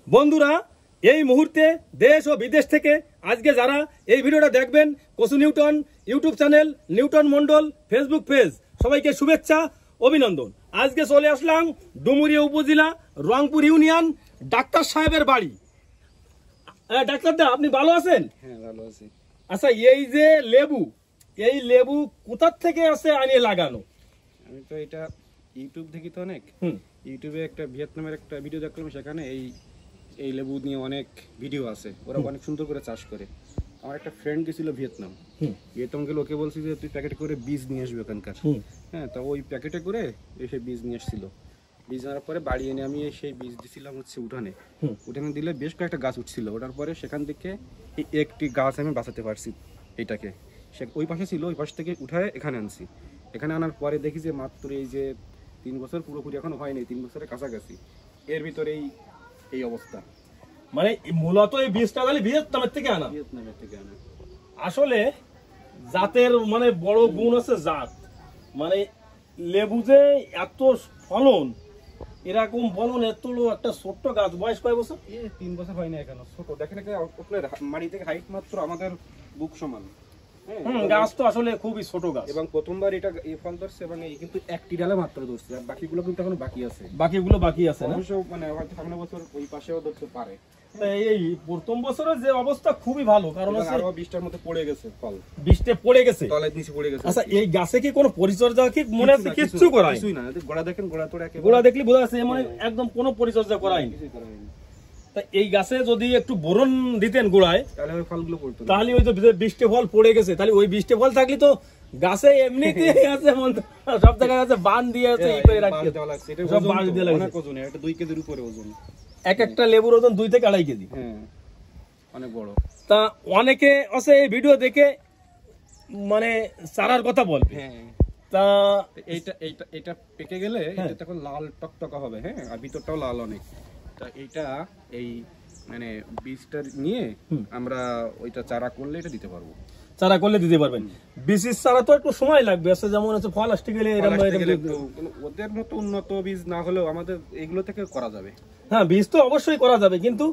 বন্ধুরা এই মুহূর্তে দেশ ও বিদেশ থেকে আজকে যারা এই ভিডিওটা দেখবেন কসু Newton YouTube channel, Newton Mondal Facebook page, সবাইকে শুভেচ্ছা অভিনন্দন। আজকে চলে আসলাম ডুমুরিয়া উপজেলা রংপুর ইউনিয়ন ডাক্তার সাহেবের বাড়ি। ডাক্তারদা, আপনি ভালো আছেন? হ্যাঁ, ভালো আছি। আচ্ছা, এই যে লেবু, এই লেবু কোথার থেকে আছে আনিয়ে লাগানো? আমি তো এটা ইউটিউব দেখি তো অনেক। ইউটিউবে একটা ভিয়েতনামের একটা ভিডিও দেখলাম, সেখানে এই লেবু নিয়ে অনেক ভিডিও আছে, ওরা অনেক সুন্দর করে চাষ করে। আমার একটা ফ্রেন্ড গেছিল ভিয়েতনাম গেলে, ওকে বলছি যে তুই প্যাকেটে করে বীজ নিয়ে আসবি ওখানকার। হ্যাঁ, তো ওই প্যাকেটে করে এসে বীজ নিয়ে আসছিল। বীজ আনার পরে বাড়ি এনে আমি সেই বীজ দিছিলাম হচ্ছে উঠানে দিলে বেশ কয়েকটা গাছ উঠছিল। ওটার পরে সেখান থেকে একটি গাছ আমি বাঁচাতে পারছি। এইটাকে ওই পাশে ছিল, ওই পাশ থেকে উঠায় এখানে আনছি। এখানে আনার পরে দেখি যে মাত্র এই যে 3 বছর পুরোপুরি এখনো হয়নি, 3 বছরের কাছাকাছি, এর ভিতরে এই অবস্থা। মানে মূলত এই বীজটা ভিয়েতনামের থেকে আনা। ভিয়েতনামের থেকে আনা। আসলে জাতের মানে বড় গুণ আছে জাত। মানে লেবু যে এত ফলন, এরকম ফলন এত একটা ছোট্ট গাছ, বয়স কয় বছর? 3 বছর হয়নি এখনো, ছোট। দেখেন মাটি থেকে হাইট মাত্র আমাদের বুক সমান। গাছ তো আসলে খুবই ছোট গাছ, এবং প্রথমবার এটা এই ফল ধরছে, এবং এই কিন্তু একটি ডালে মাত্র ধরছে, আর বাকিগুলো কিন্তু এখনো বাকি আছে। বাকিগুলো বাকি আছে না? মানে হয়তো সামনের বছর ওই পাশেও ধরতে পারে। এই প্রথম বছরের যে অবস্থা খুবই ভালো, কারণ হচ্ছে 20টার মধ্যে পড়ে গেছে ফল, 20টে পড়ে গেছে, তলায় নিচে পড়ে গেছে। আচ্ছা, এই গাছে কি কোনো পরিচর্যা কি মনে আছে? কিছু করাই কিছুই না। গোড়া দেখেন, গোড়া তোড়া একেবারে, গোড়া দেখলে বোঝা যাচ্ছে মানে একদম কোনো পরিচর্যা করাই না। তা এই গাছে যদি একটু বোরন দিতেন গোড়ায়, তাহলে ওই ফলগুলো পড়তো, তাহলে ওই যে 20টে ফল পড়ে গেছে, তাহলে ওই 20টে ফল থাকলে তো গাছে এমনিতে আছে, সব জায়গায় আছে, বান দিয়ে আছে, এই করে রাখতে সব বান দিয়ে লাগে। অনেক ওজন, এটা 2 কেজির উপরে ওজন। এক একটা লেবুর ওজন 2 থেকে 2.5 কেজি। হ্যাঁ, অনেক বড়। তা অনেকে আছে এই ভিডিও দেখে মানে চারার কথা বলবে। হ্যাঁ, তা এটা পেকে গেলে এটা তখন লাল টকটকা হবে। হ্যাঁ, আর ভিতরটাও লাল অনেক। তা এইটা এই মানে বীজটা নিয়ে আমরা ওইটা চারা করলে এটা দিতে পারবো। চারা করলে দিতে পারবেন। বীজের চারা তো একটু সময় লাগবে, আছে যেমন হচ্ছে ফল আসতে গেলে ওদের মতো উন্নত বীজ না হলেও আমাদের এগুলো থেকে করা যাবে। হ্যাঁ, বীজ তো অবশ্যই করা যাবে, কিন্তু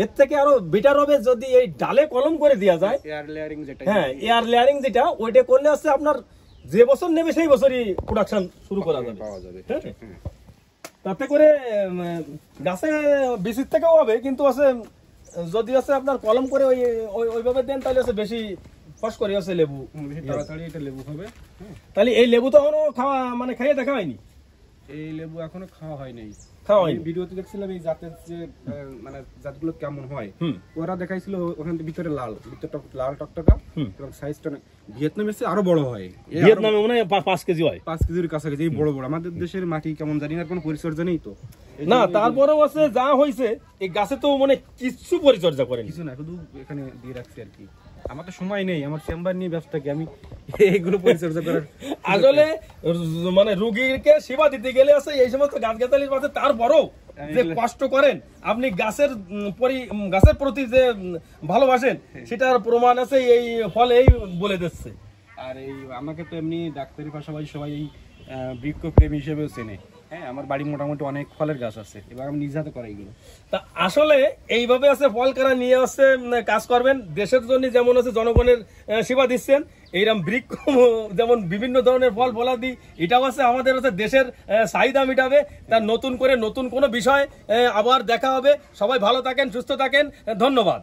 এর থেকে আরো বেটার হবে যদি এই ডালে কলম করে দেওয়া যায়। এয়ার লেয়ারিং যেটা, হ্যাঁ, এয়ার লেয়ারিং যেটা, ওইটা করলে আছে আপনার যে বছর নেবে সেই বছরই প্রোডাকশন শুরু করা যাবে, পাওয়া যাবে। তাতে করে গাছে বীজের থেকেও হবে, কিন্তু আছে যদি আছে আপনার কলম করে ওইভাবে দেন, তাহলে আছে বেশি ফস করে আছে লেবু, তাড়াতাড়ি এটা লেবু হবে। তাহলে এই লেবু তো এখনো খাওয়া মানে খাইয়ে দেখা হয়নি। এই লেবু এখনো খাওয়া হয় নাই। ভিডিওতে দেখছিলাম এই জাতের যে মানে জাতগুলো কেমন হয়, ওরা দেখাইছিল ওখান ভিতরে লাল, ভিতরটা লাল টকটকা, এবং সাইজটা ভিয়েতনামের চেয়ে আরো বড় হয়। ভিয়েতনামে মনে হয় 5 কেজি হয়, 5 কেজির কাছাকাছি। এই বড় বড়। আমাদের দেশের মাটি কেমন জানি না, কোনো পরিচর্যা নেই তো না। তারপরেও আছে যা হয়েছে, এই গাছে তো মানে কিছু পরিচর্যা করেন, কিছু না, শুধু এখানে দিয়ে রাখছি আর কি। আমার তো সময় নেই, আমার চেম্বার নিয়ে ব্যস্ত থাকি আমি, এইগুলো পরিচর্যা করার। আসলে মানে রোগীকে সেবা দিতে গেলে আছে এই সমস্ত গাছগাছালির পাশে, তারপরও যে কষ্ট করেন আপনি গাছের প্রতি যে ভালোবাসেন, সেটার প্রমাণ আছে এই ফলে এই বলে দিচ্ছে। আর এই আমাকে তো এমনি ডাক্তারের পাশাপাশি সবাই এই বৃক্ষপ্রেমী হিসেবেও চেনে। হ্যাঁ, আমার বাড়ি মোটামুটি অনেক ফলের গাছ আছে, এবার আমি নিজ হাতে করাই এগুলো। তা আসলে এইভাবে আছে ফল কারা নিয়ে আসছে কাজ করবেন, দেশের জন্য যেমন আছে জনগণের সেবা দিচ্ছেন, এইরকম বৃক্ষ যেমন বিভিন্ন ধরনের ফল ফলাদি, এটাও আছে আমাদের হচ্ছে দেশের চাহিদা মিটাবে। তার নতুন করে নতুন কোনো বিষয় আবার দেখা হবে। সবাই ভালো থাকেন, সুস্থ থাকেন, ধন্যবাদ।